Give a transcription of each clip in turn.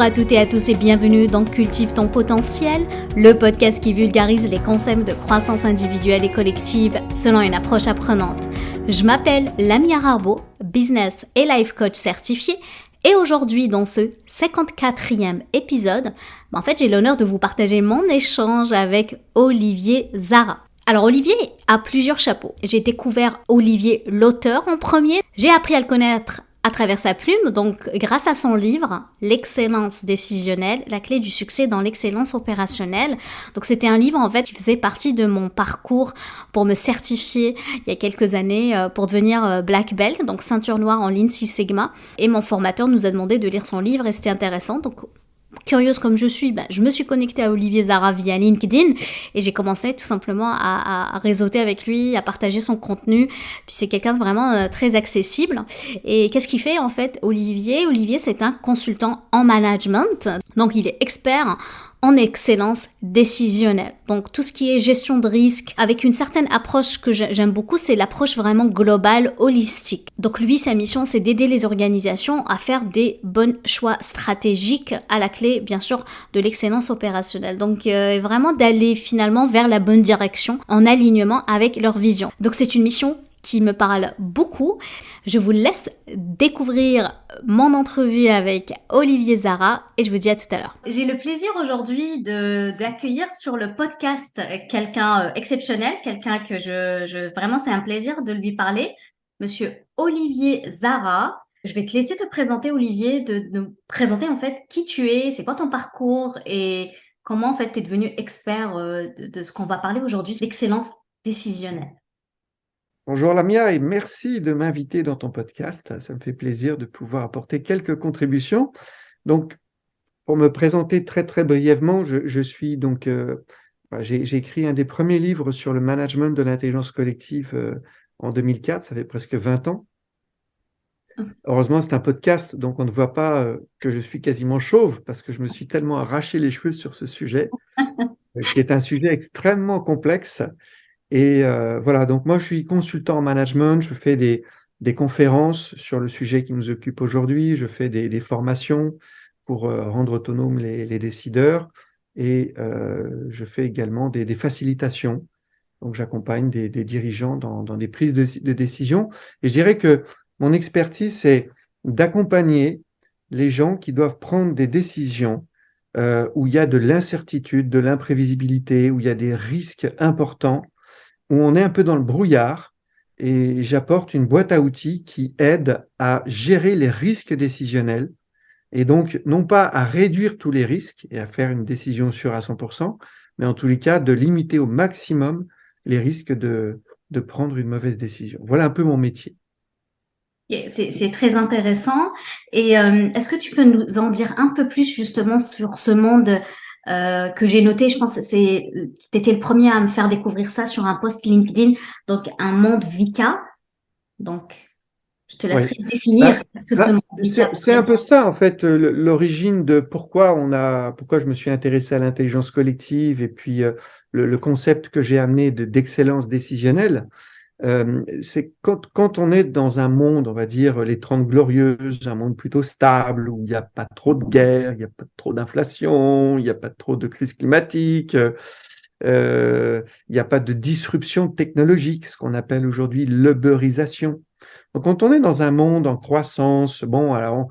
Bonjour à toutes et à tous et bienvenue dans Cultive ton potentiel, le podcast qui vulgarise les concepts de croissance individuelle et collective selon une approche apprenante. Je m'appelle Lamia Harbo, business et life coach certifié, et aujourd'hui dans ce 54e épisode, j'ai l'honneur de vous partager mon échange avec Olivier Zara. Alors Olivier a plusieurs chapeaux. J'ai découvert Olivier l'auteur en premier. J'ai appris à le connaître à travers sa plume, donc grâce à son livre « L'excellence décisionnelle, la clé du succès dans l'excellence opérationnelle ». Donc c'était un livre en fait qui faisait partie de mon parcours pour me certifier il y a quelques années pour devenir Black Belt, donc ceinture noire en Lean Six Sigma. Et mon formateur nous a demandé de lire son livre et c'était intéressant. Donc curieuse comme je suis, je me suis connectée à Olivier Zara via LinkedIn et j'ai commencé tout simplement à réseauter avec lui, à partager son contenu. Puis c'est quelqu'un de vraiment très accessible. Et qu'est-ce qu'il fait en fait, Olivier ? Olivier, c'est un consultant en management. Donc il est expert en excellence décisionnelle. Donc tout ce qui est gestion de risque, avec une certaine approche que j'aime beaucoup, c'est l'approche vraiment globale, holistique. Donc lui, sa mission, c'est d'aider les organisations à faire des bons choix stratégiques à la clé, bien sûr, de l'excellence opérationnelle. Donc vraiment d'aller finalement vers la bonne direction en alignement avec leur vision. Donc c'est une mission qui me parle beaucoup. Je vous laisse découvrir mon entrevue avec Olivier Zara et je vous dis à tout à l'heure. J'ai le plaisir aujourd'hui d'accueillir sur le podcast quelqu'un exceptionnel, quelqu'un que vraiment c'est un plaisir de lui parler, Monsieur Olivier Zara. Je vais te laisser te présenter, Olivier, de nous présenter en fait qui tu es, c'est quoi ton parcours et comment en fait tu es devenu expert de ce qu'on va parler aujourd'hui, l'excellence décisionnelle. Bonjour Lamia et merci de m'inviter dans ton podcast. Ça me fait plaisir de pouvoir apporter quelques contributions. Donc, pour me présenter très très brièvement, je suis donc j'ai écrit un des premiers livres sur le management de l'intelligence collective en 2004. Ça fait presque 20 ans. Heureusement, c'est un podcast, donc on ne voit pas que je suis quasiment chauve parce que je me suis tellement arraché les cheveux sur ce sujet, qui est un sujet extrêmement complexe. Et voilà, donc moi je suis consultant en management, je fais des conférences sur le sujet qui nous occupe aujourd'hui, je fais des formations pour rendre autonomes les décideurs et je fais également des facilitations. Donc j'accompagne des dirigeants dans des prises de décision. Et je dirais que mon expertise, c'est d'accompagner les gens qui doivent prendre des décisions où il y a de l'incertitude, de l'imprévisibilité, où il y a des risques importants où on est un peu dans le brouillard et j'apporte une boîte à outils qui aide à gérer les risques décisionnels et donc non pas à réduire tous les risques et à faire une décision sûre à 100%, mais en tous les cas de limiter au maximum les risques de prendre une mauvaise décision. Voilà un peu mon métier. C'est très intéressant. Et est-ce que tu peux nous en dire un peu plus justement sur ce monde que j'ai noté? Je pense que tu étais le premier à me faire découvrir ça sur un post LinkedIn, donc un monde VICA. Donc, je te Oui. laisserai définir ce que ce monde VICA C'est un peu ça, en fait, l'origine de pourquoi je me suis intéressé à l'intelligence collective et puis le concept que j'ai amené d'excellence décisionnelle. C'est quand on est dans un monde, on va dire, les 30 glorieuses, un monde plutôt stable, où il n'y a pas trop de guerre, il n'y a pas trop d'inflation, il n'y a pas trop de crise climatique, il n'y a pas de disruption technologique, ce qu'on appelle aujourd'hui l'uberisation. Donc, quand on est dans un monde en croissance, bon, alors,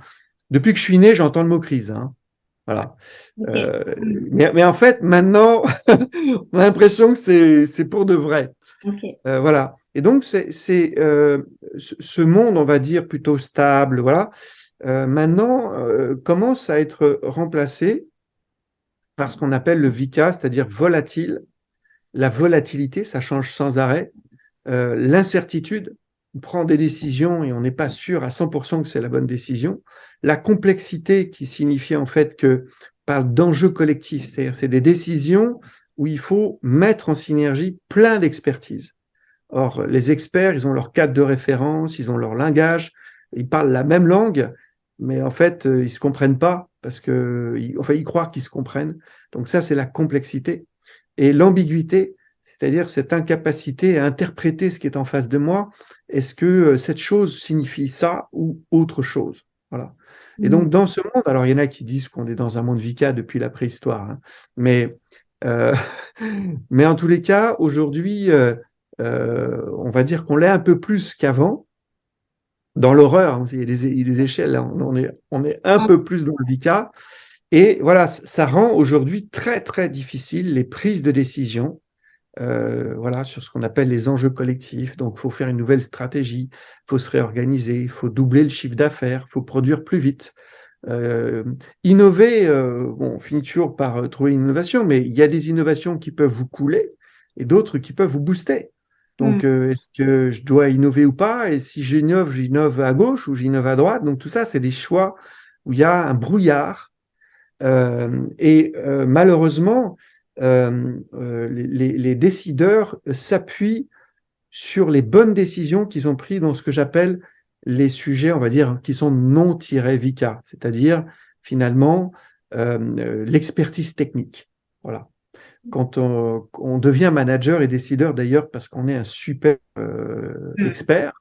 depuis que je suis né, j'entends le mot crise, hein. Voilà. Okay. Mais en fait, maintenant, on a l'impression que c'est pour de vrai. Okay. Voilà. Et donc, ce monde, on va dire, plutôt stable, voilà, maintenant, commence à être remplacé par ce qu'on appelle le VICA, c'est-à-dire volatile. La volatilité, ça change sans arrêt. L'incertitude, on prend des décisions et on n'est pas sûr à 100% que c'est la bonne décision. La complexité qui signifie en fait que parle d'enjeux collectifs, c'est-à-dire c'est des décisions où il faut mettre en synergie plein d'expertises. Or, les experts, ils ont leur cadre de référence, ils ont leur langage, ils parlent la même langue, mais en fait, ils se comprennent pas parce que, ils croient qu'ils se comprennent. Donc ça, c'est la complexité. Et l'ambiguïté, c'est-à-dire cette incapacité à interpréter ce qui est en face de moi. Est-ce que cette chose signifie ça ou autre chose? Voilà. Et donc, dans ce monde, alors il y en a qui disent qu'on est dans un monde VICA depuis la préhistoire, hein, mais, euh, mais en tous les cas, aujourd'hui, on va dire qu'on l'est un peu plus qu'avant. Dans l'horreur, hein, il y a des échelles, là, on est un peu plus dans le VICA. Et voilà, ça rend aujourd'hui très, très difficile les prises de décision, voilà, sur ce qu'on appelle les enjeux collectifs. Donc, il faut faire une nouvelle stratégie, il faut se réorganiser, il faut doubler le chiffre d'affaires, il faut produire plus vite. Innover, bon, on finit toujours par trouver une innovation, mais il y a des innovations qui peuvent vous couler et d'autres qui peuvent vous booster. Donc, est-ce que je dois innover ou pas? Et si j'innove à gauche ou j'innove à droite? Donc, tout ça, c'est des choix où il y a un brouillard. Malheureusement, les décideurs s'appuient sur les bonnes décisions qu'ils ont prises dans ce que j'appelle les sujets, on va dire, qui sont non tirés VICA, c'est-à-dire finalement l'expertise technique. Voilà. Quand on devient manager et décideur d'ailleurs parce qu'on est un super expert.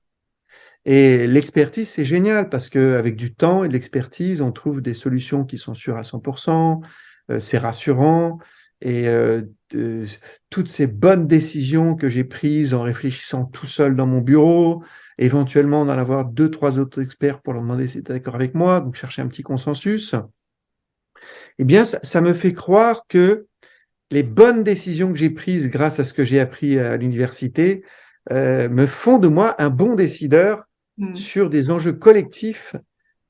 Et l'expertise, c'est génial parce qu'avec du temps et de l'expertise, on trouve des solutions qui sont sûres à 100%, c'est rassurant. Et toutes ces bonnes décisions que j'ai prises en réfléchissant tout seul dans mon bureau, éventuellement d'en avoir 2, 3 autres experts pour leur demander si tu es d'accord avec moi, donc chercher un petit consensus, eh bien, ça me fait croire que les bonnes décisions que j'ai prises grâce à ce que j'ai appris à l'université me font de moi un bon décideur sur des enjeux collectifs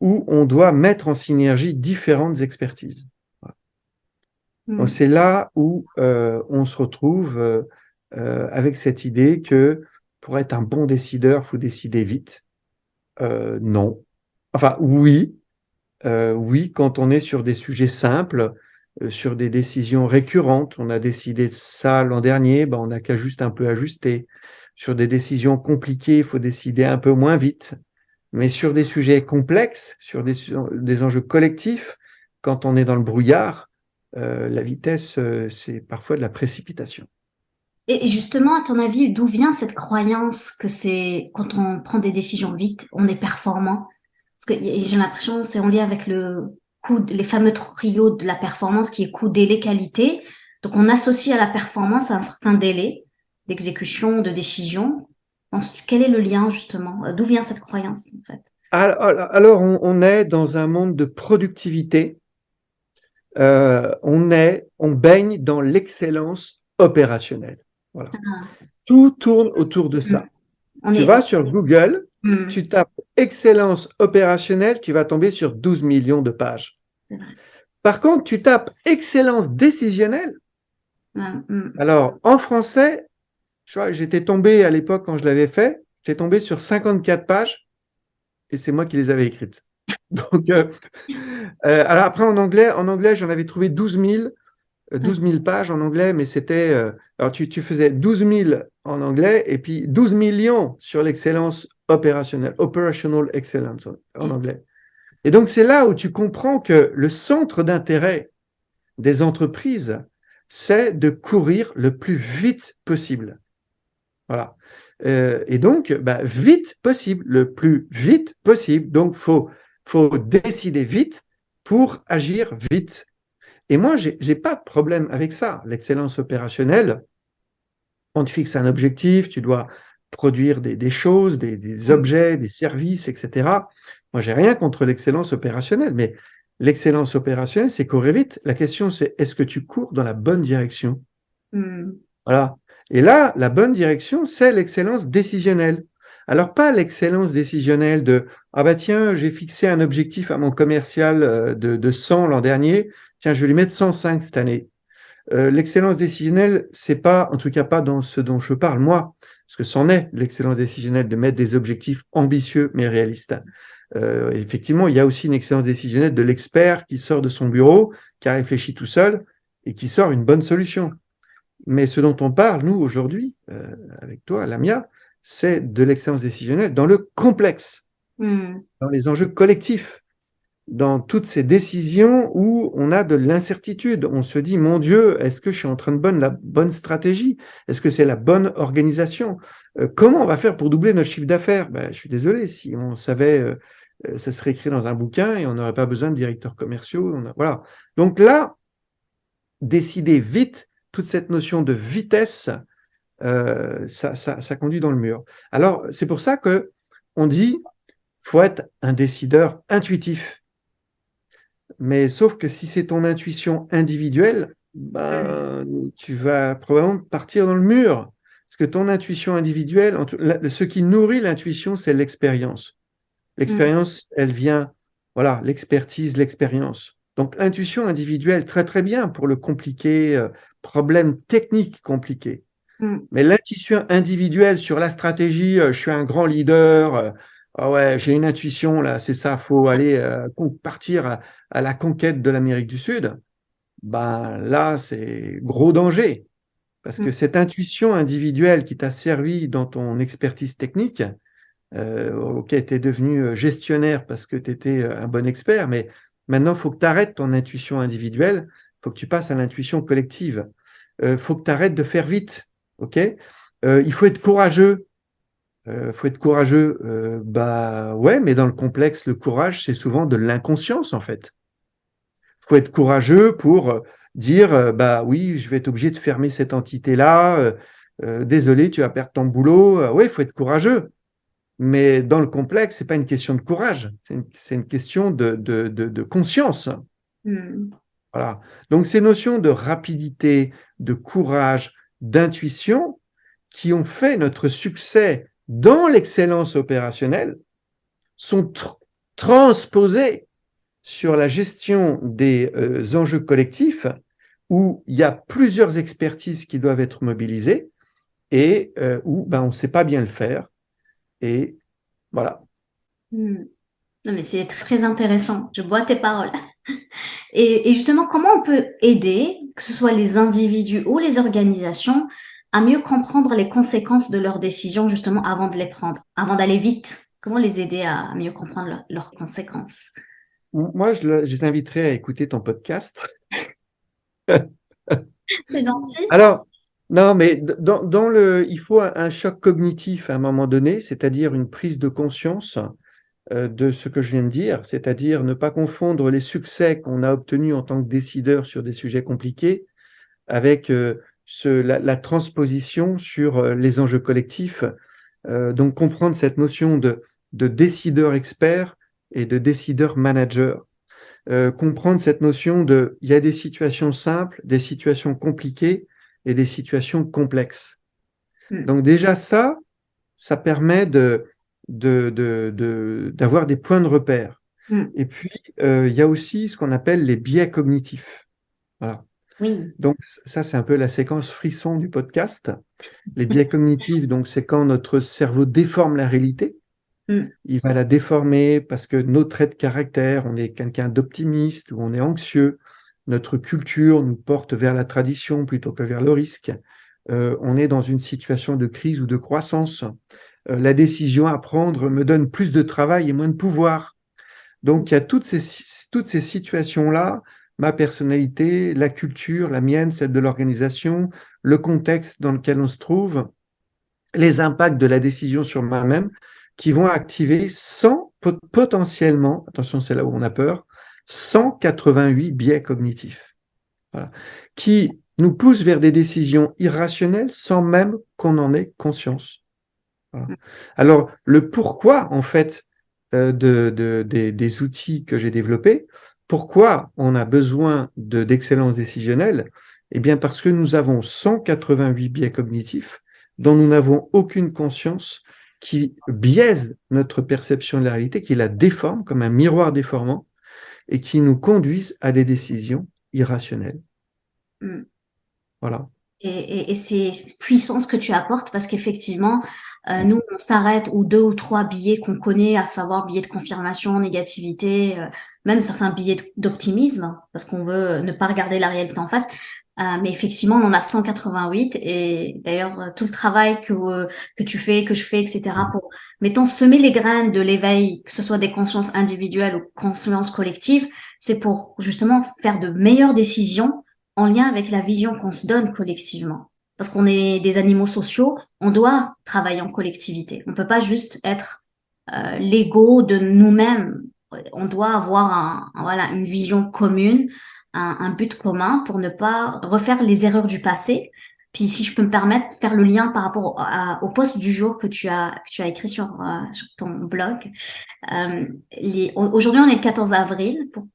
où on doit mettre en synergie différentes expertises. Donc, c'est là où on se retrouve avec cette idée que pour être un bon décideur, il faut décider vite. Non. Enfin, oui. Oui, quand on est sur des sujets simples, sur des décisions récurrentes, on a décidé de ça l'an dernier, ben on n'a qu'à juste un peu ajuster. Sur des décisions compliquées, il faut décider un peu moins vite. Mais sur des sujets complexes, sur des enjeux collectifs, quand on est dans le brouillard, la vitesse, c'est parfois de la précipitation. Et justement, à ton avis, d'où vient cette croyance que c'est quand on prend des décisions vite, on est performant? Parce que j'ai l'impression que c'est en lien avec les fameux trios de la performance qui est coût, délai, qualité. Donc, on associe à la performance un certain délai d'exécution, de décision. Penses-tu, quel est le lien justement? D'où vient cette croyance en fait? Alors on est dans un monde de productivité. On baigne dans l'excellence opérationnelle. Voilà. Tout tourne autour de ça. Tu vas sur Google, tu tapes excellence opérationnelle, tu vas tomber sur 12 millions de pages. Par contre, tu tapes excellence décisionnelle. Alors, en français, j'étais tombé à l'époque quand je l'avais fait, j'étais tombé sur 54 pages et c'est moi qui les avais écrites. Donc, alors après, en anglais, j'en avais trouvé 12 000 pages en anglais, mais c'était. Alors, tu faisais 12 000 en anglais et puis 12 millions sur l'excellence opérationnelle, operational excellence en anglais. Et donc, c'est là où tu comprends que le centre d'intérêt des entreprises, c'est de courir le plus vite possible. Voilà. Et donc, vite possible, le plus vite possible. Donc, faut décider vite pour agir vite. Et moi, j'ai pas de problème avec ça. L'excellence opérationnelle, on te fixe un objectif, tu dois produire des choses, des objets, des services, etc. Moi, j'ai rien contre l'excellence opérationnelle, mais l'excellence opérationnelle, c'est courir vite. La question, c'est est-ce que tu cours dans la bonne direction? Voilà. Et là, la bonne direction, c'est l'excellence décisionnelle. Alors, pas l'excellence décisionnelle de « Ah bah tiens, j'ai fixé un objectif à mon commercial de 100 l'an dernier, tiens, je vais lui mettre 105 cette année. » L'excellence décisionnelle, c'est pas, en tout cas pas dans ce dont je parle moi, parce que c'en est l'excellence décisionnelle de mettre des objectifs ambitieux mais réalistes. Effectivement, il y a aussi une excellence décisionnelle de l'expert qui sort de son bureau, qui a réfléchi tout seul et qui sort une bonne solution. Mais ce dont on parle, nous, aujourd'hui, avec toi, Lamia, c'est de l'excellence décisionnelle dans le complexe, dans les enjeux collectifs, dans toutes ces décisions où on a de l'incertitude. On se dit, mon Dieu, est-ce que je suis en train de la bonne stratégie? Est-ce que c'est la bonne organisation? Comment on va faire pour doubler notre chiffre d'affaires? Je suis désolé, si on savait ça serait écrit dans un bouquin et on n'aurait pas besoin de directeurs commerciaux. Voilà. Donc là, décider vite, toute cette notion de vitesse, ça conduit dans le mur. Alors, c'est pour ça que on dit faut être un décideur intuitif. Mais sauf que si c'est ton intuition individuelle, ben, tu vas probablement partir dans le mur. Parce que ton intuition individuelle, ce qui nourrit l'intuition, c'est l'expérience. L'expérience, elle vient, voilà, l'expertise, l'expérience. Donc, intuition individuelle, très très bien pour le compliqué, problème technique compliqué. Mais l'intuition individuelle sur la stratégie, je suis un grand leader, ah ouais, j'ai une intuition là, c'est ça, faut aller partir à la conquête de l'Amérique du Sud. Ben là, c'est gros danger parce que cette intuition individuelle qui t'a servi dans ton expertise technique, ok, tu es devenu gestionnaire parce que tu étais un bon expert, mais maintenant, il faut que tu arrêtes ton intuition individuelle, il faut que tu passes à l'intuition collective. Il faut que tu arrêtes de faire vite, ok? Il faut être courageux. Faut être courageux. Bah ouais, mais dans le complexe, le courage, c'est souvent de l'inconscience, en fait. Faut être courageux pour dire, bah oui, je vais être obligé de fermer cette entité-là. Désolé, tu vas perdre ton boulot. Oui, il faut être courageux. Mais dans le complexe, c'est pas une question de courage, c'est une question de conscience. Voilà. Donc ces notions de rapidité, de courage, d'intuition qui ont fait notre succès dans l'excellence opérationnelle sont transposées sur la gestion des enjeux collectifs où il y a plusieurs expertises qui doivent être mobilisées et où ben, on ne sait pas bien le faire. Et voilà. Non, mais c'est très intéressant. Je bois tes paroles. Et justement, comment on peut aider, que ce soit les individus ou les organisations, à mieux comprendre les conséquences de leurs décisions justement avant de les prendre, avant d'aller vite? Comment les aider à mieux comprendre leurs conséquences? Moi, je les inviterais à écouter ton podcast. C'est gentil. Alors, non, mais il faut un choc cognitif à un moment donné, c'est-à-dire une prise de conscience de ce que je viens de dire, c'est-à-dire ne pas confondre les succès qu'on a obtenus en tant que décideur sur des sujets compliqués avec la transposition sur les enjeux collectifs. Donc, comprendre cette notion de décideur expert et de décideur manager. Comprendre cette notion il y a des situations simples, des situations compliquées et des situations complexes. Donc déjà ça permet d'avoir des points de repère. Et puis, il y a aussi ce qu'on appelle les biais cognitifs. Voilà. Oui. Donc ça, c'est un peu la séquence frisson du podcast. Les biais cognitifs, donc c'est quand notre cerveau déforme la réalité. Il va la déformer parce que nos traits de caractère, on est quelqu'un d'optimiste ou on est anxieux. Notre culture nous porte vers la tradition plutôt que vers le risque. On est dans une situation de crise ou de croissance. La décision à prendre me donne plus de travail et moins de pouvoir. Donc il y a toutes ces situations-là, ma personnalité, la culture, la mienne, celle de l'organisation, le contexte dans lequel on se trouve, les impacts de la décision sur moi-même, qui vont activer potentiellement, attention, c'est là où on a peur, 188 biais cognitifs, voilà, qui nous poussent vers des décisions irrationnelles sans même qu'on en ait conscience. Voilà. Alors, le pourquoi, en fait, des outils que j'ai développés, pourquoi on a besoin d'excellence décisionnelle? Eh bien, parce que nous avons 188 biais cognitifs dont nous n'avons aucune conscience, qui biaisent notre perception de la réalité, qui la déforment comme un miroir déformant et qui nous conduisent à des décisions irrationnelles. Voilà. Et c'est puissant ce que tu apportes parce qu'effectivement, nous, on s'arrête aux 2 ou 3 billets qu'on connaît, à savoir billets de confirmation, négativité, même certains billets d'optimisme, parce qu'on veut ne pas regarder la réalité en face. Mais effectivement, on en a 188 et d'ailleurs, tout le travail que tu fais, que je fais, etc. pour, mettons, semer les graines de l'éveil, que ce soit des consciences individuelles ou consciences collectives, c'est pour justement faire de meilleures décisions en lien avec la vision qu'on se donne collectivement. Parce qu'on est des animaux sociaux, on doit travailler en collectivité. On peut pas juste être l'ego de nous-mêmes. On doit avoir voilà, une vision commune, un but commun pour ne pas refaire les erreurs du passé. Puis, si je peux me permettre, faire le lien par rapport au post du jour que tu as écrit sur ton blog. Aujourd'hui, on est le 14 avril pour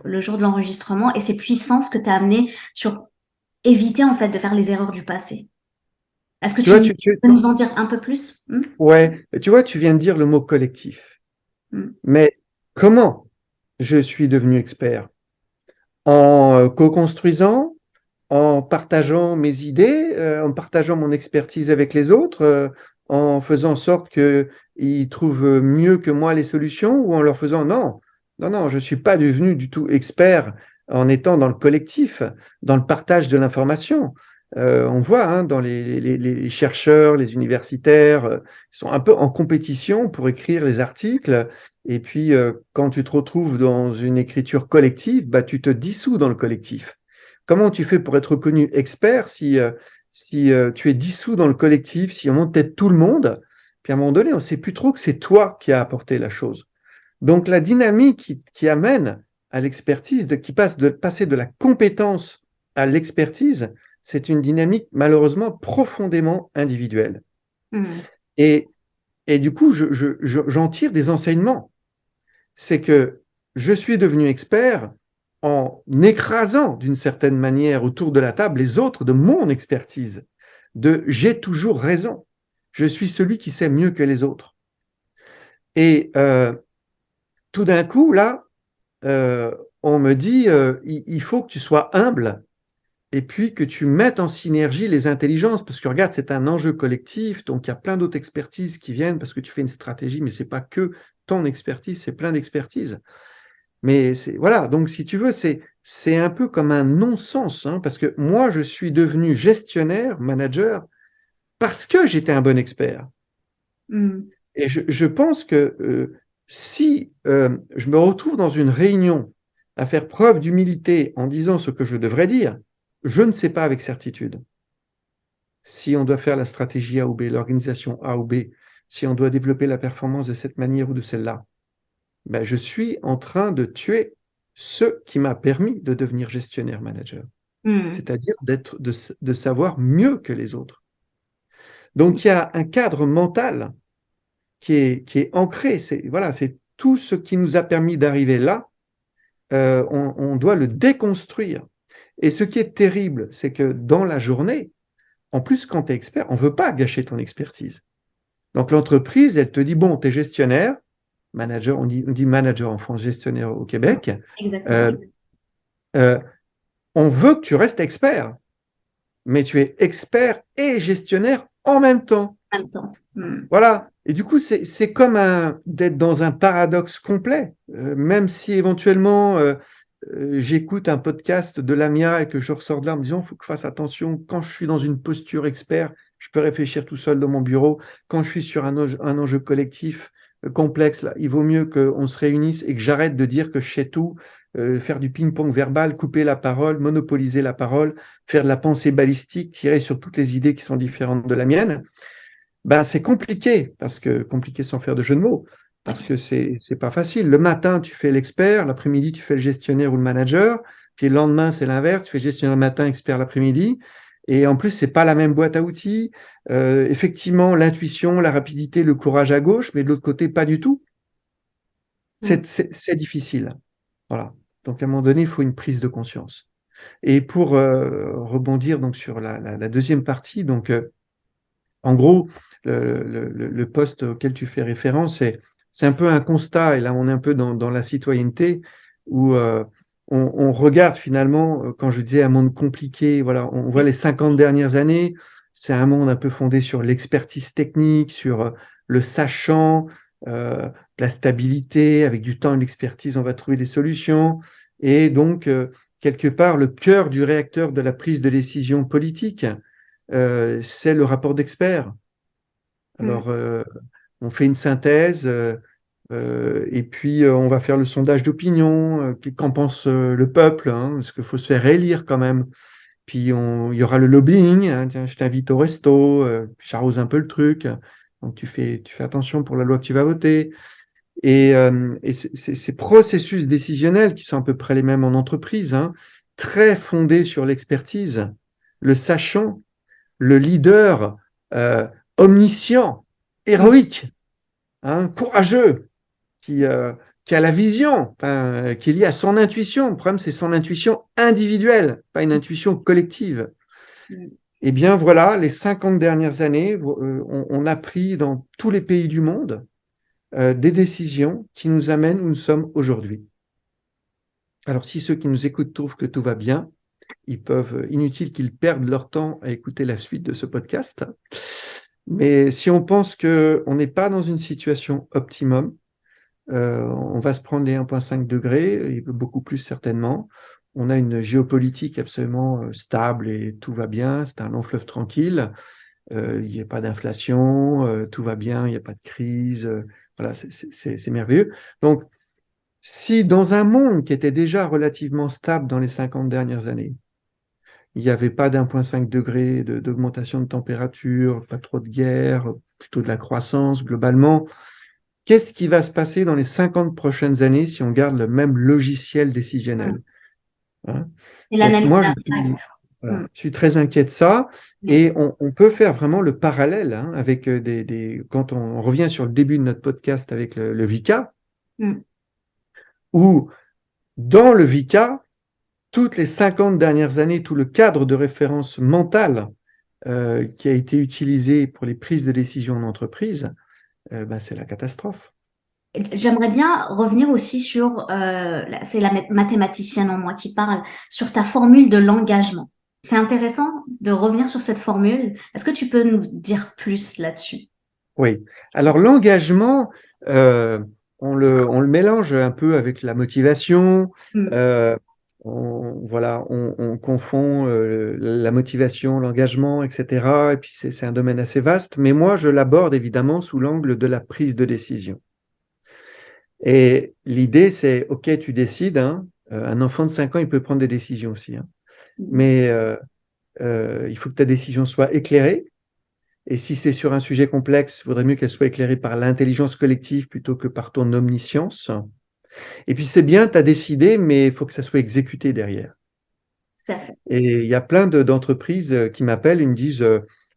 le jour de l'enregistrement et c'est puissant ce que tu as amené sur éviter en fait de faire les erreurs du passé. Est-ce que Tu vois, peux nous en dire un peu plus? Ouais, tu vois, tu viens de dire le mot collectif. Mais comment je suis devenu expert? En co-construisant, en partageant mes idées, en partageant mon expertise avec les autres, en faisant en sorte qu'ils trouvent mieux que moi les solutions, ou en leur faisant non, non, non, je ne suis pas devenu du tout expert en étant dans le collectif, dans le partage de l'information. On voit hein, dans les chercheurs, les universitaires, ils sont un peu en compétition pour écrire les articles. Et puis, quand tu te retrouves dans une écriture collective, bah, tu te dissous dans le collectif. Comment tu fais pour être reconnu expert si tu es dissous dans le collectif, si on monte peut-être tout le monde, puis à un moment donné, on ne sait plus trop que c'est toi qui as apporté la chose. Donc la dynamique qui amène à l'expertise, qui passe de passer de la compétence à l'expertise, c'est une dynamique malheureusement profondément individuelle. Et du coup, j'en tire des enseignements. C'est que je suis devenu expert en écrasant d'une certaine manière autour de la table les autres de mon expertise, de j'ai toujours raison, je suis celui qui sait mieux que les autres. Et tout d'un coup, là, on me dit, il faut que tu sois humble et puis que tu mettes en synergie les intelligences, parce que regarde, c'est un enjeu collectif, donc il y a plein d'autres expertises qui viennent parce que tu fais une stratégie, mais c'est pas que ton expertise, c'est plein d'expertises. Mais voilà, donc si tu veux, c'est un peu comme un non-sens, hein, parce que moi, je suis devenu gestionnaire, manager, parce que j'étais un bon expert. Et je pense que si je me retrouve dans une réunion à faire preuve d'humilité en disant ce que je devrais dire, je ne sais pas avec certitude si on doit faire la stratégie A ou B, l'organisation A ou B, si on doit développer la performance de cette manière ou de celle-là. Ben, je suis en train de tuer ce qui m'a permis de devenir gestionnaire manager, c'est-à-dire de savoir mieux que les autres. Donc il y a un cadre mental qui est ancré, c'est tout ce qui nous a permis d'arriver là, on doit le déconstruire. Et ce qui est terrible, c'est que dans la journée, en plus quand tu es expert, on ne veut pas gâcher ton expertise. Donc l'entreprise, elle te dit, bon, tu es gestionnaire, manager, on dit manager en France, gestionnaire au Québec. On veut que tu restes expert, mais tu es expert et gestionnaire en même temps. Voilà. Et du coup, c'est comme d'être dans un paradoxe complet. Même si éventuellement j'écoute un podcast de Lamia et que je ressors de là en me disant, il faut que je fasse attention. Quand je suis dans une posture expert, je peux réfléchir tout seul dans mon bureau. Quand je suis sur un enjeu collectif complexe, là, il vaut mieux qu'on se réunisse et que j'arrête de dire que je sais tout, faire du ping-pong verbal, couper la parole, monopoliser la parole, faire de la pensée balistique, tirer sur toutes les idées qui sont différentes de la mienne. Ben, c'est compliqué, compliqué sans faire de jeu de mots, parce que c'est pas facile. Le matin, tu fais l'expert, l'après-midi, tu fais le gestionnaire ou le manager, puis le lendemain, c'est l'inverse, tu fais gestionnaire le matin, expert l'après-midi. Et en plus, c'est pas la même boîte à outils. Effectivement, l'intuition, la rapidité, le courage à gauche, mais de l'autre côté, pas du tout. C'est difficile. Voilà. Donc, à un moment donné, il faut une prise de conscience. Et pour rebondir donc sur la deuxième partie, donc en gros, le poste auquel tu fais référence, c'est un peu un constat, et là on est un peu dans la citoyenneté, où on regarde finalement, quand je disais un monde compliqué, voilà, on voit les 50 dernières années, c'est un monde un peu fondé sur l'expertise technique, sur le sachant, la stabilité, avec du temps et de l'expertise, on va trouver des solutions, et donc quelque part le cœur du réacteur de la prise de décision politique, c'est le rapport d'experts. Alors, on fait une synthèse et puis on va faire le sondage d'opinion. Qu'en pense le peuple, hein, parce qu'il faut se faire élire quand même. Puis il y aura le lobbying. Hein, tiens, je t'invite au resto, j'arrose un peu le truc. Donc, tu fais attention pour la loi que tu vas voter. Et ces processus décisionnels qui sont à peu près les mêmes en entreprise, hein, très fondés sur l'expertise, le sachant, le leader euh, omniscient, héroïque, hein, courageux, qui a la vision, enfin, qui est lié à son intuition. Le problème, c'est son intuition individuelle, pas une intuition collective. Eh bien, voilà, les 50 dernières années, on a pris dans tous les pays du monde des décisions qui nous amènent où nous sommes aujourd'hui. Alors, si ceux qui nous écoutent trouvent que tout va bien, inutile qu'ils perdent leur temps à écouter la suite de ce podcast. Mais si on pense qu'on n'est pas dans une situation optimum, on va se prendre les 1,5 degrés, et beaucoup plus certainement. On a une géopolitique absolument stable et tout va bien, c'est un long fleuve tranquille. Il n'y a pas d'inflation, tout va bien, il n'y a pas de crise. Voilà, c'est merveilleux. Donc, si dans un monde qui était déjà relativement stable dans les 50 dernières années, il n'y avait pas d'1,5 degré d'augmentation de température, pas trop de guerre, plutôt de la croissance globalement, qu'est-ce qui va se passer dans les 50 prochaines années si on garde le même logiciel décisionnel, hein? Et Donc l'analyse moi, d'impact. voilà, je suis très inquiet de ça. Et on peut faire vraiment le parallèle, hein, avec quand on revient sur le début de notre podcast avec le VICA, où dans le VICA, toutes les 50 dernières années, tout le cadre de référence mentale qui a été utilisé pour les prises de décision en entreprise, c'est la catastrophe. J'aimerais bien revenir aussi sur, c'est la mathématicienne en moi qui parle, sur ta formule de l'engagement. C'est intéressant de revenir sur cette formule. Est-ce que tu peux nous dire plus là-dessus? Oui. Alors l'engagement, on le mélange un peu avec la motivation. Euh, on confond la motivation, l'engagement, etc. Et puis c'est un domaine assez vaste. Mais moi, je l'aborde évidemment sous l'angle de la prise de décision. Et l'idée, c'est, OK, tu décides, hein, un enfant de 5 ans, il peut prendre des décisions aussi, hein. Mais il faut que ta décision soit éclairée. Et si c'est sur un sujet complexe, il vaudrait mieux qu'elle soit éclairée par l'intelligence collective plutôt que par ton omniscience. Et puis c'est bien, tu as décidé, mais il faut que ça soit exécuté derrière. Tout à fait. Et il y a plein d'entreprises qui m'appellent et me disent,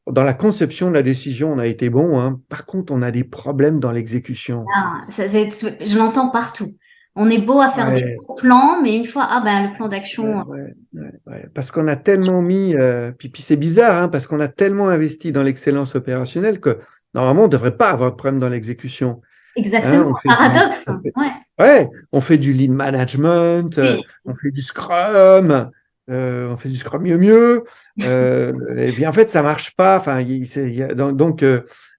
dans la conception de la décision, on a été bon, hein. Par contre, on a des problèmes dans l'exécution. Ah, je l'entends partout. On est beau à faire des Ouais, beaux plans, mais une fois, le plan ouais, d'action. ouais, ouais. Parce qu'on a tellement mis, puis c'est bizarre, hein, parce qu'on a tellement investi dans l'excellence opérationnelle que normalement, on ne devrait pas avoir de problème dans l'exécution. Hein, Exactement. on fait Paradoxe. Ouais. ouais, on fait du lean management, Oui. on fait du scrum mieux mieux. Et bien en fait, ça marche pas. Enfin,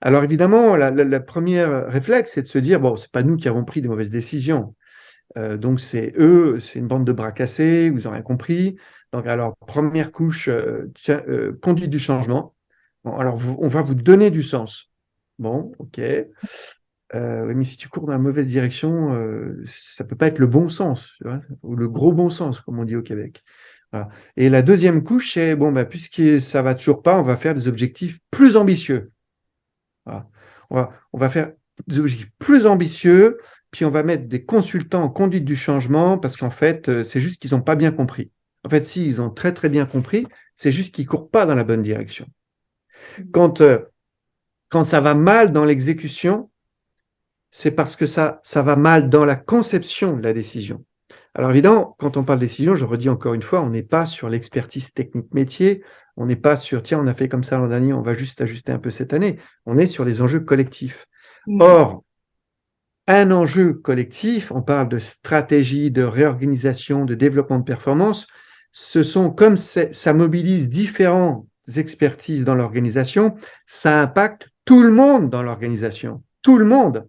alors évidemment, la première réflexe, c'est de se dire bon, c'est pas nous qui avons pris des mauvaises décisions. Donc c'est eux, c'est une bande de bras cassés. Vous aurez compris. Donc alors première couche, conduite du changement. Bon, alors on va vous donner du sens. Bon, ok. Oui, mais si tu cours dans la mauvaise direction, ça peut pas être le bon sens, tu vois, ou le gros bon sens, comme on dit au Québec. Voilà. Et la deuxième couche, c'est bon, puisque ça va toujours pas, on va faire des objectifs plus ambitieux. Voilà. On va faire des objectifs plus ambitieux, puis on va mettre des consultants en conduite du changement, parce qu'en fait, c'est juste qu'ils n'ont pas bien compris. En fait, si, ils ont très très bien compris, c'est juste qu'ils courent pas dans la bonne direction. Quand, euh, quand ça va mal dans l'exécution, c'est parce que ça va mal dans la conception de la décision. Alors évidemment, quand on parle de décision, je redis encore une fois, on n'est pas sur l'expertise technique métier, on n'est pas sur, tiens, on a fait comme ça l'an dernier, on va juste ajuster un peu cette année. On est sur les enjeux collectifs. Or, un enjeu collectif, on parle de stratégie, de réorganisation, de développement de performance, ce sont comme ça mobilise différentes expertises dans l'organisation, ça impacte tout le monde dans l'organisation, tout le monde.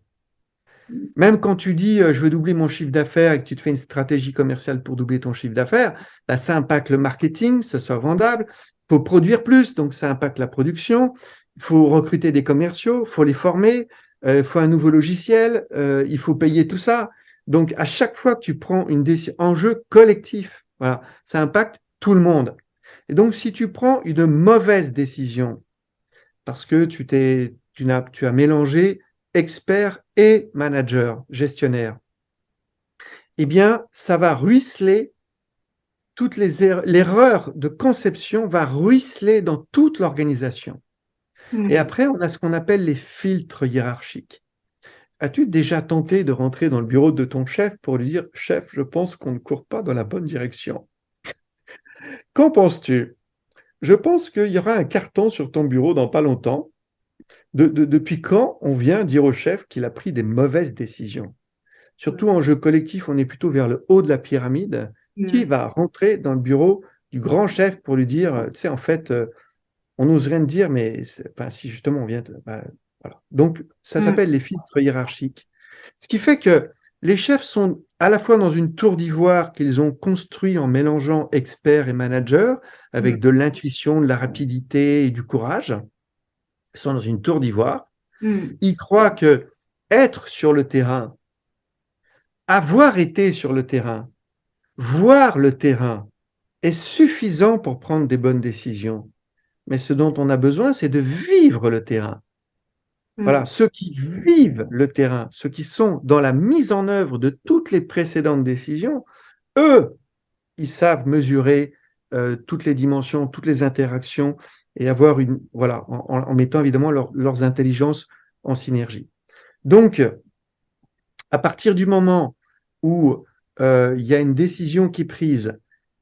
Même quand tu dis je veux doubler mon chiffre d'affaires et que tu te fais une stratégie commerciale pour doubler ton chiffre d'affaires, ça impacte le marketing, ça soit vendable. Il faut produire plus, donc ça impacte la production. Il faut recruter des commerciaux, il faut les former, il faut un nouveau logiciel, il faut payer tout ça. Donc à chaque fois que tu prends une décision, enjeu collectif, voilà, ça impacte tout le monde. Et donc si tu prends une mauvaise décision, parce que tu t'es tu as mélangé expert et manager, gestionnaire. Eh bien, ça va ruisseler l'erreur de conception va ruisseler dans toute l'organisation. Et après, on a ce qu'on appelle les filtres hiérarchiques. As-tu déjà tenté de rentrer dans le bureau de ton chef pour lui dire, chef, je pense qu'on ne court pas dans la bonne direction? Qu'en penses-tu? Je pense qu'il y aura un carton sur ton bureau dans pas longtemps. Depuis quand on vient dire au chef qu'il a pris des mauvaises décisions? Surtout en jeu collectif, on est plutôt vers le haut de la pyramide. Qui va rentrer dans le bureau du grand chef pour lui dire, tu sais, en fait, on n'ose rien dire, mais enfin, si justement on vient voilà. Donc, ça s'appelle les filtres hiérarchiques. Ce qui fait que les chefs sont à la fois dans une tour d'ivoire qu'ils ont construit en mélangeant experts et managers, avec de l'intuition, de la rapidité et du courage. Ils sont dans une tour d'ivoire. Ils croient que être sur le terrain, avoir été sur le terrain, voir le terrain est suffisant pour prendre des bonnes décisions. Mais ce dont on a besoin, c'est de vivre le terrain. Voilà, ceux qui vivent le terrain, ceux qui sont dans la mise en œuvre de toutes les précédentes décisions, eux, ils savent mesurer toutes les dimensions, toutes les interactions et avoir voilà, en mettant évidemment leurs intelligences en synergie. Donc, à partir du moment où il y a une décision qui est prise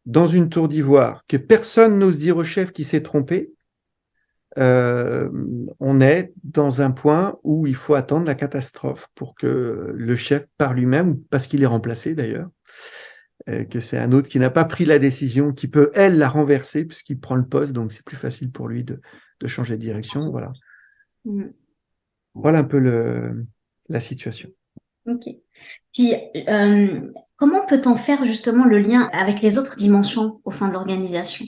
dans une tour d'ivoire, que personne n'ose dire au chef qui s'est trompé, on est dans un point où il faut attendre la catastrophe pour que le chef par lui-même, parce qu'il est remplacé d'ailleurs, que c'est un autre qui n'a pas pris la décision, qui peut, elle, la renverser, puisqu'il prend le poste, donc c'est plus facile pour lui de changer de direction. Voilà. Voilà un peu la situation. Ok. Puis, comment peut-on faire justement le lien avec les autres dimensions au sein de l'organisation?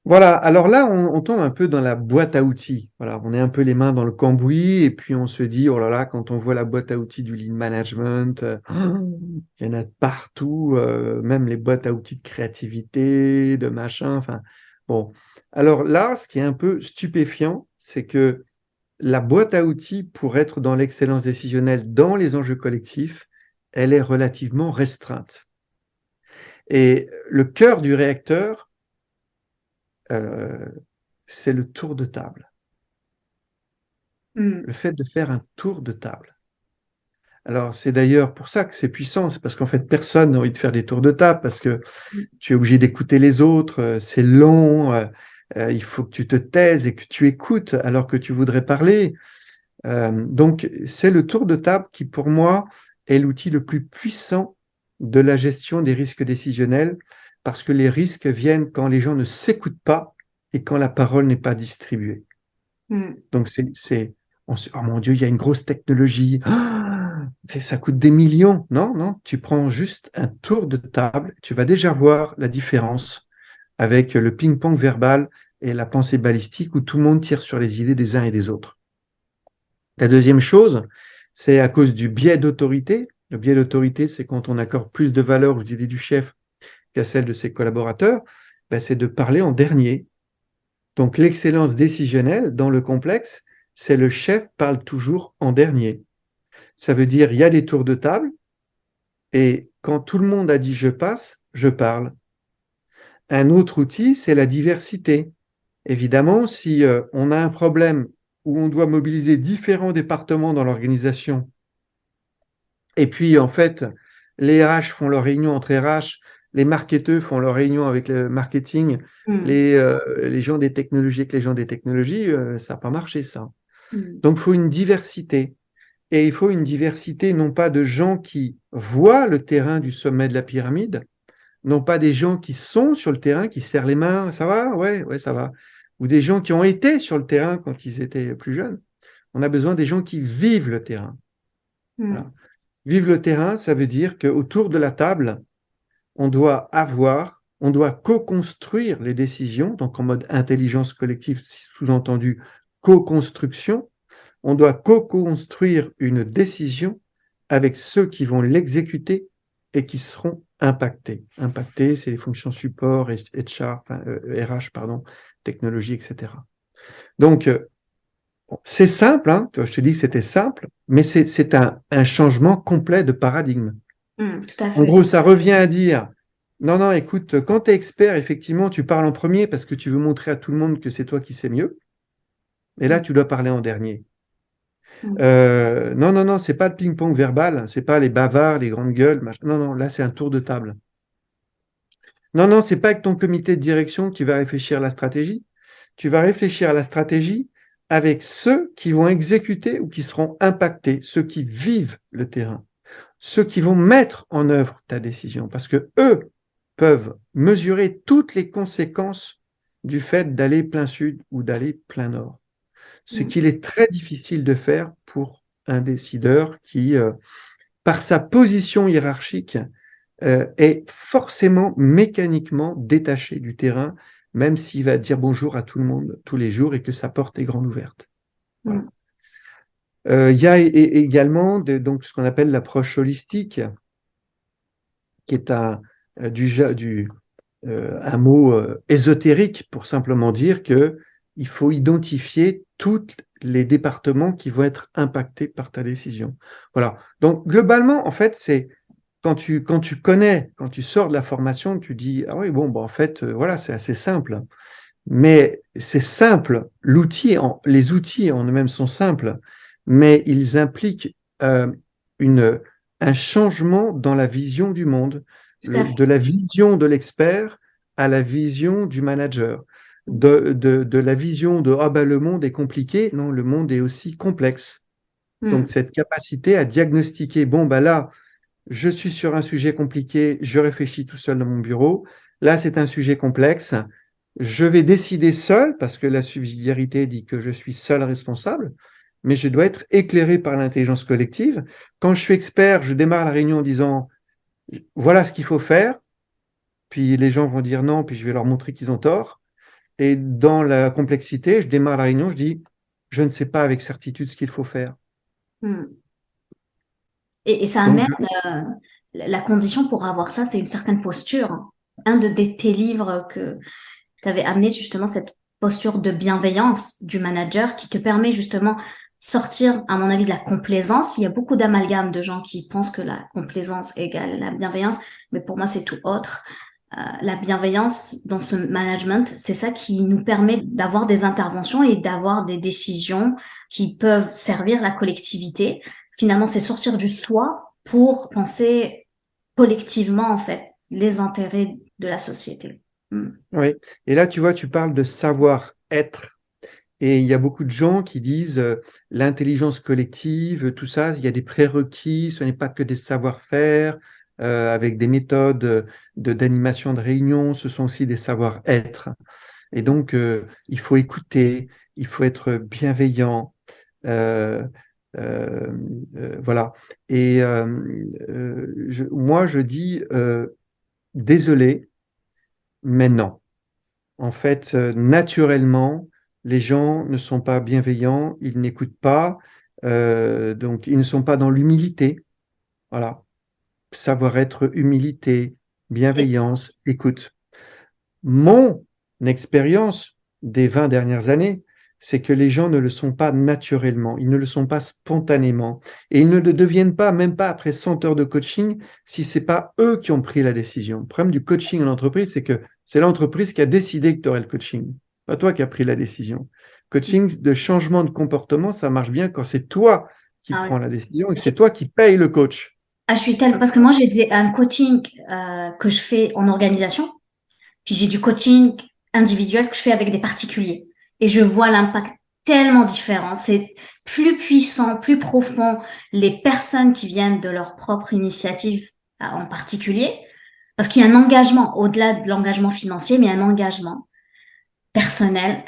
Voilà, alors là, on tombe un peu dans la boîte à outils. Voilà, on est un peu les mains dans le cambouis et puis on se dit, oh là là, quand on voit la boîte à outils du lean management, il y en a partout, même les boîtes à outils de créativité, de machin. Enfin, bon. Alors là, ce qui est un peu stupéfiant, c'est que la boîte à outils pour être dans l'excellence décisionnelle dans les enjeux collectifs, elle est relativement restreinte. Et le cœur du réacteur, c'est le tour de table. Le fait de faire un tour de table. Alors, c'est d'ailleurs pour ça que c'est puissant, c'est parce qu'en fait, personne n'a envie de faire des tours de table, parce que tu es obligé d'écouter les autres, c'est long, il faut que tu te taises et que tu écoutes alors que tu voudrais parler. Donc, c'est le tour de table qui, pour moi, est l'outil le plus puissant de la gestion des risques décisionnels, parce que les risques viennent quand les gens ne s'écoutent pas et quand la parole n'est pas distribuée. Donc, oh mon Dieu, il y a une grosse technologie. Ça coûte des millions. Non, non, tu prends juste un tour de table. Tu vas déjà voir la différence avec le ping-pong verbal et la pensée balistique où tout le monde tire sur les idées des uns et des autres. La deuxième chose, c'est à cause du biais d'autorité. Le biais d'autorité, c'est quand on accorde plus de valeur aux idées du chef qu'à celles de ses collaborateurs, c'est de parler en dernier. Donc l'excellence décisionnelle dans le complexe, c'est le chef parle toujours en dernier. Ça veut dire il y a des tours de table et quand tout le monde a dit je passe, je parle. Un autre outil, c'est la diversité. Évidemment, si on a un problème où on doit mobiliser différents départements dans l'organisation, et puis en fait, les RH font leur réunion entre RH, les marketeurs font leur réunion avec le marketing, les gens des technologies avec les gens des technologies, ça n'a pas marché ça. Donc il faut une diversité. Et il faut une diversité non pas de gens qui voient le terrain du sommet de la pyramide, non pas des gens qui sont sur le terrain, qui serrent les mains, ça va? Ouais, ouais, ça va. Ou des gens qui ont été sur le terrain quand ils étaient plus jeunes. On a besoin des gens qui vivent le terrain. Voilà. Vivre le terrain, ça veut dire qu'autour de la table, on doit co-construire les décisions, donc en mode intelligence collective, sous-entendu co-construction. On doit co-construire une décision avec ceux qui vont l'exécuter et qui seront impactés. Impactés, c'est les fonctions support, HR, pardon, technologie, etc. Donc, C'est simple, hein, je te dis que c'était simple, mais c'est un changement complet de paradigme. Tout à En fait. gros, ça revient à dire, non, non, écoute, quand tu es expert, effectivement, tu parles en premier parce que tu veux montrer à tout le monde que c'est toi qui sais mieux. Et là, Mm, tu dois parler en dernier. mm, Non, non, non, c'est pas le ping-pong verbal, c'est pas les bavards, les grandes gueules. Non, non, là, c'est un tour de table. Non, non, c'est pas avec ton comité de direction que tu vas réfléchir à la stratégie. Tu vas réfléchir à la stratégie avec ceux qui vont exécuter ou qui seront impactés, ceux qui vivent le terrain, ceux qui vont mettre en œuvre ta décision, parce que eux peuvent mesurer toutes les conséquences du fait d'aller plein sud ou d'aller plein nord. Ce mm. qu'il est très difficile de faire pour un décideur qui, par sa position hiérarchique, est forcément mécaniquement détaché du terrain, même s'il va dire bonjour à tout le monde tous les jours et que sa porte est grande ouverte. Voilà. Mm. Il y a également donc, ce qu'on appelle l'approche holistique, qui est un mot ésotérique pour simplement dire que il faut identifier tous les départements qui vont être impactés par ta décision. Voilà. Donc, globalement, en fait, c'est quand tu connais, quand tu sors de la formation, tu dis, ah oui, bon, bah, en fait, voilà, c'est assez simple. Mais c'est simple. Les outils en eux-mêmes sont simples, mais ils impliquent une, un changement dans la vision du monde, Tout à fait. de la vision de l'expert à la vision du manager, de la vision de ah ben, le monde est compliqué, non, le monde est aussi complexe. Donc Mm. cette capacité à diagnostiquer, bon ben là, je suis sur un sujet compliqué, je réfléchis tout seul dans mon bureau. Là, c'est un sujet complexe. Je vais décider seul parce que la subsidiarité dit que je suis seul responsable, mais je dois être éclairé par l'intelligence collective. Quand je suis expert, je démarre la réunion en disant voilà ce qu'il faut faire, puis les gens vont dire non, puis je vais leur montrer qu'ils ont tort. Et dans la complexité, je démarre la réunion, je dis je ne sais pas avec certitude ce qu'il faut faire. Mm. Et ça Donc, amène la condition pour avoir ça, c'est une certaine posture. Un de tes livres que tu avais amené justement cette posture de bienveillance du manager qui te permet justement sortir, à mon avis, de la complaisance. Il y a beaucoup d'amalgames de gens qui pensent que la complaisance égale la bienveillance, mais pour moi, c'est tout autre. La bienveillance dans ce management, c'est ça qui nous permet d'avoir des interventions et d'avoir des décisions qui peuvent servir la collectivité. Finalement, c'est sortir du soi pour penser collectivement, en fait, les intérêts de la société. Mm. oui. Et là, tu vois, tu parles de savoir-être. Et il y a beaucoup de gens qui disent l'intelligence collective, tout ça, il y a des prérequis, ce n'est pas que des savoir-faire, avec des méthodes d'animation de réunion, ce sont aussi des savoir-être. Et donc, il faut écouter, il faut être bienveillant, euh, euh, voilà. Et moi, je dis désolé, mais non. En fait, naturellement, les gens ne sont pas bienveillants, ils n'écoutent pas, donc ils ne sont pas dans l'humilité. Voilà, savoir-être, humilité, bienveillance, écoute. Mon expérience des 20 dernières années, c'est que les gens ne le sont pas naturellement, ils ne le sont pas spontanément, et ils ne le deviennent pas, même pas après 100 heures de coaching, si c'est pas eux qui ont pris la décision. Le problème du coaching en entreprise, c'est que c'est l'entreprise qui a décidé que tu aurais le coaching, pas toi qui as pris la décision. Coaching de changement de comportement, ça marche bien quand c'est toi qui Ah prends oui. la décision et que c'est toi qui payes le coach. Ah, je suis tellement, parce que moi, j'ai un coaching que je fais en organisation, puis j'ai du coaching individuel que je fais avec des particuliers. Et je vois l'impact tellement différent. C'est plus puissant, plus profond. Les personnes qui viennent de leur propre initiative en particulier, parce qu'il y a un engagement, au-delà de l'engagement financier, mais un engagement personnel,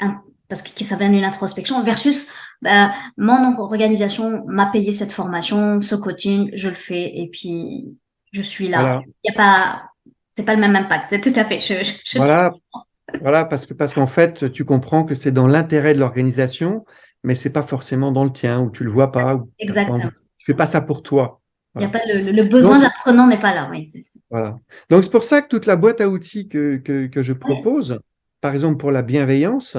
parce que ça vient d'une introspection, versus mon organisation m'a payé cette formation, ce coaching, je le fais, et puis je suis là. Voilà, Il y a pas, c'est pas le même impact. C'est tout à fait. voilà, voilà, parce qu'en fait, tu comprends que c'est dans l'intérêt de l'organisation, mais c'est pas forcément dans le tien, ou tu le vois pas, ou t'as pas envie. Exactement. Tu fais pas ça pour toi. Il y a Voilà. pas le besoin de Donc, l'apprenant n'est pas là. Oui, voilà. Donc, c'est pour ça que toute la boîte à outils que je ouais. propose, par exemple pour la bienveillance,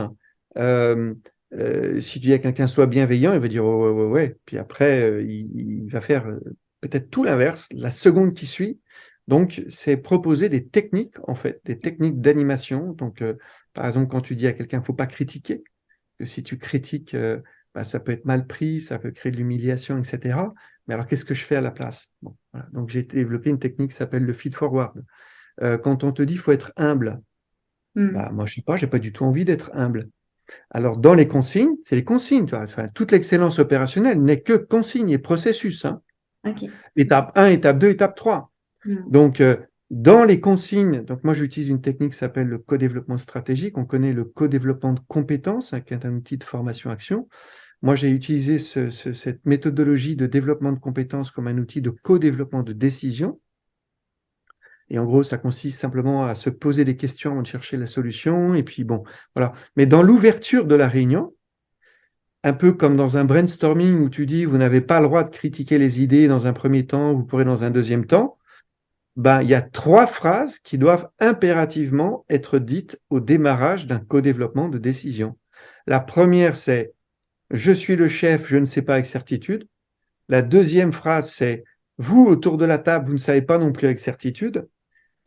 euh, Si tu dis à quelqu'un sois bienveillant, il va dire ouais, ouais, ouais, ouais. Puis après, il va faire peut-être tout l'inverse la seconde qui suit. Donc, c'est proposer des techniques, en fait, des techniques d'animation. Donc, par exemple, quand tu dis à quelqu'un, faut pas critiquer, que si tu critiques, bah, ça peut être mal pris, ça peut créer de l'humiliation, etc. Mais alors, qu'est-ce que je fais à la place? Bon, voilà. Donc, j'ai développé une technique qui s'appelle le feed forward. Quand on te dit faut être humble, Hmm. bah, moi, je sais pas, j'ai pas du tout envie d'être humble. Alors, dans les consignes, c'est les consignes. Tu vois. Enfin, toute l'excellence opérationnelle n'est que consignes et processus. Hein. Ok. Étape 1, étape 2, étape 3. Hmm. Donc, dans les consignes, donc moi j'utilise une technique qui s'appelle le co-développement stratégique. On connaît le co-développement de compétences, hein, qui est un outil de formation-action. Moi, j'ai utilisé cette méthodologie de développement de compétences comme un outil de co-développement de décision. Et en gros, ça consiste simplement à se poser des questions avant de chercher la solution. Et puis, bon, voilà. Mais dans l'ouverture de la réunion, un peu comme dans un brainstorming où tu dis, vous n'avez pas le droit de critiquer les idées dans un premier temps, vous pourrez dans un deuxième temps, ben, il y a 3 phrases qui doivent impérativement être dites au démarrage d'un co-développement de décision. La première, c'est je suis le chef, je ne sais pas avec certitude. La deuxième phrase, c'est vous, autour de la table, vous ne savez pas non plus avec certitude.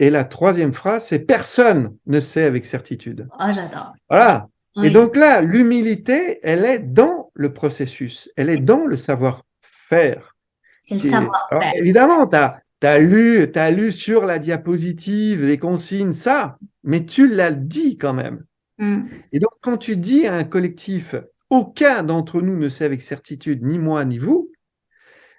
Et la troisième phrase, c'est personne ne sait avec certitude. Oh, j'adore. Voilà. Et Oui, donc là, l'humilité, elle est dans le processus, elle est dans le savoir-faire. c'est le savoir-faire. Alors, évidemment, t'as lu sur la diapositive les consignes, ça, mais tu l'as dit quand même. Hmm. Et donc, quand tu dis à un collectif, aucun d'entre nous ne sait avec certitude, ni moi, ni vous,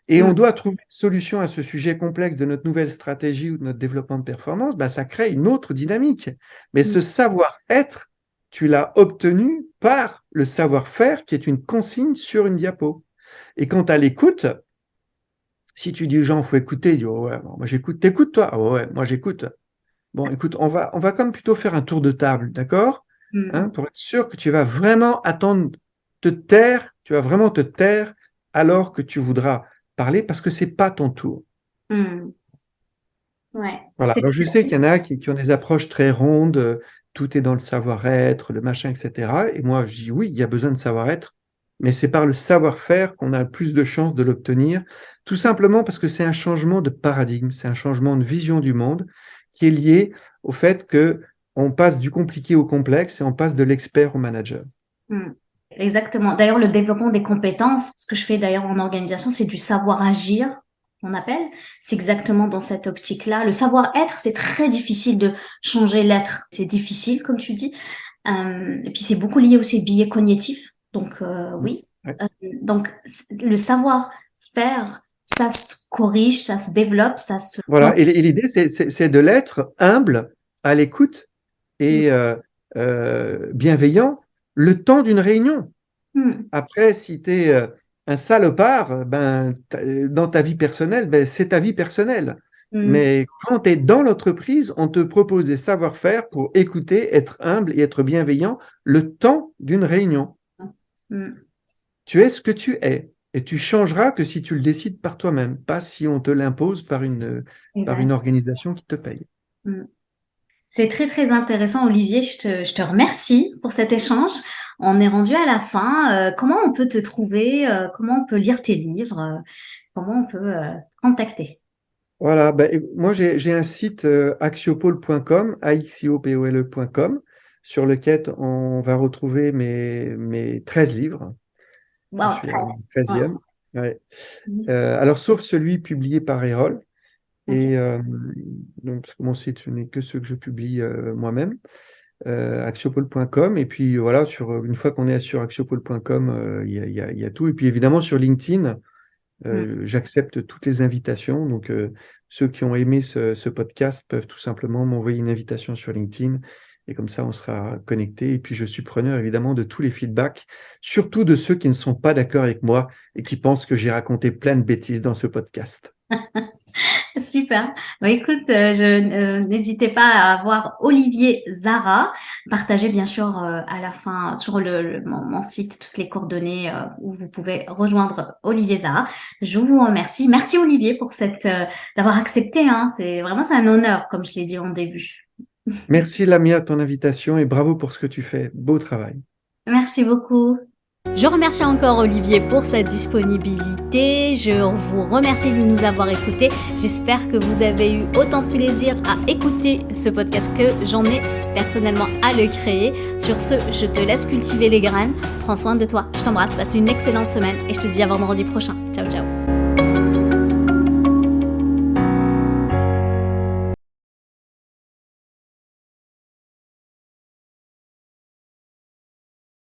et on Hmm. doit trouver une solution à ce sujet complexe de notre nouvelle stratégie ou de notre développement de performance, bah, ça crée une autre dynamique. Mais Hmm. ce savoir-être, tu l'as obtenu par le savoir-faire qui est une consigne sur une diapo. Et quand à l'écoute, si tu dis aux gens, faut écouter, ils disent, oh ouais, bon, moi j'écoute, t'écoutes toi? Ah ouais, moi j'écoute. Bon, écoute, on va comme plutôt faire un tour de table, d'accord? Hmm. Hein, pour être sûr que tu vas vraiment attendre, te taire, tu vas vraiment te taire alors que tu voudras parler parce que c'est pas ton tour. Hmm. Ouais. Voilà. Alors je sais qu'il y en a qui ont des approches très rondes, tout est dans le savoir-être, le machin, etc. Et moi, je dis oui, il y a besoin de savoir-être, mais c'est par le savoir-faire qu'on a le plus de chances de l'obtenir, tout simplement parce que c'est un changement de paradigme, c'est un changement de vision du monde qui est lié au fait que on passe du compliqué au complexe et on passe de l'expert au manager. Hmm. Exactement. D'ailleurs, le développement des compétences, ce que je fais d'ailleurs en organisation, c'est du savoir-agir, on appelle. C'est exactement dans cette optique-là. Le savoir-être, c'est très difficile de changer l'être. C'est difficile, comme tu dis. Et puis, c'est beaucoup lié aussi aux biais cognitifs. Donc, oui. Ouais. Donc, le savoir-faire, ça se corrige, ça se développe, ça se... Voilà. Et l'idée, c'est de l'être humble, à l'écoute et bienveillant le temps d'une réunion. Hmm. Après, si tu es un salopard, ben, dans ta vie personnelle, ben, c'est ta vie personnelle. Hmm. Mais quand tu es dans l'entreprise, on te propose des savoir-faire pour écouter, être humble et être bienveillant le temps d'une réunion. Hmm. Tu es ce que tu es et tu changeras que si tu le décides par toi-même, pas si on te l'impose par une Exact. organisation qui te paye. Hmm. C'est très très intéressant, Olivier. Je te remercie pour cet échange. On est rendu à la fin. Comment on peut te trouver? Comment on peut lire tes livres? Comment on peut te contacter? Voilà, ben, moi j'ai un site axiopole.com, axiopole.com, sur lequel on va retrouver mes 13 livres. Je Wow, suis à mon 13e. Wow. Ouais. Alors, sauf celui publié par Erol. Ok. Et donc, parce que mon site, ce n'est que ceux que je publie moi-même, axiopole.com. Et puis voilà, une fois qu'on est sur axiopole.com, il y a tout. Et puis évidemment, sur LinkedIn, Mm. j'accepte toutes les invitations. Donc, ceux qui ont aimé ce podcast peuvent tout simplement m'envoyer une invitation sur LinkedIn. Et comme ça, on sera connecté. Et puis, je suis preneur évidemment de tous les feedbacks, surtout de ceux qui ne sont pas d'accord avec moi et qui pensent que j'ai raconté plein de bêtises dans ce podcast. Super. Bah, écoute, n'hésitez pas à voir Olivier Zara. Partagez bien sûr à la fin sur mon site toutes les coordonnées où vous pouvez rejoindre Olivier Zara. Je vous remercie. Merci Olivier pour d'avoir accepté. Hein. C'est un honneur, comme je l'ai dit en début. Merci Lamia, ton invitation et bravo pour ce que tu fais. Beau travail. Merci beaucoup. Je remercie encore Olivier pour sa disponibilité. Je vous remercie de nous avoir écoutés. J'espère que vous avez eu autant de plaisir à écouter ce podcast que j'en ai personnellement à le créer. Sur ce, je te laisse cultiver les graines. Prends soin de toi. Je t'embrasse. Passe une excellente semaine et je te dis à vendredi prochain. Ciao, ciao.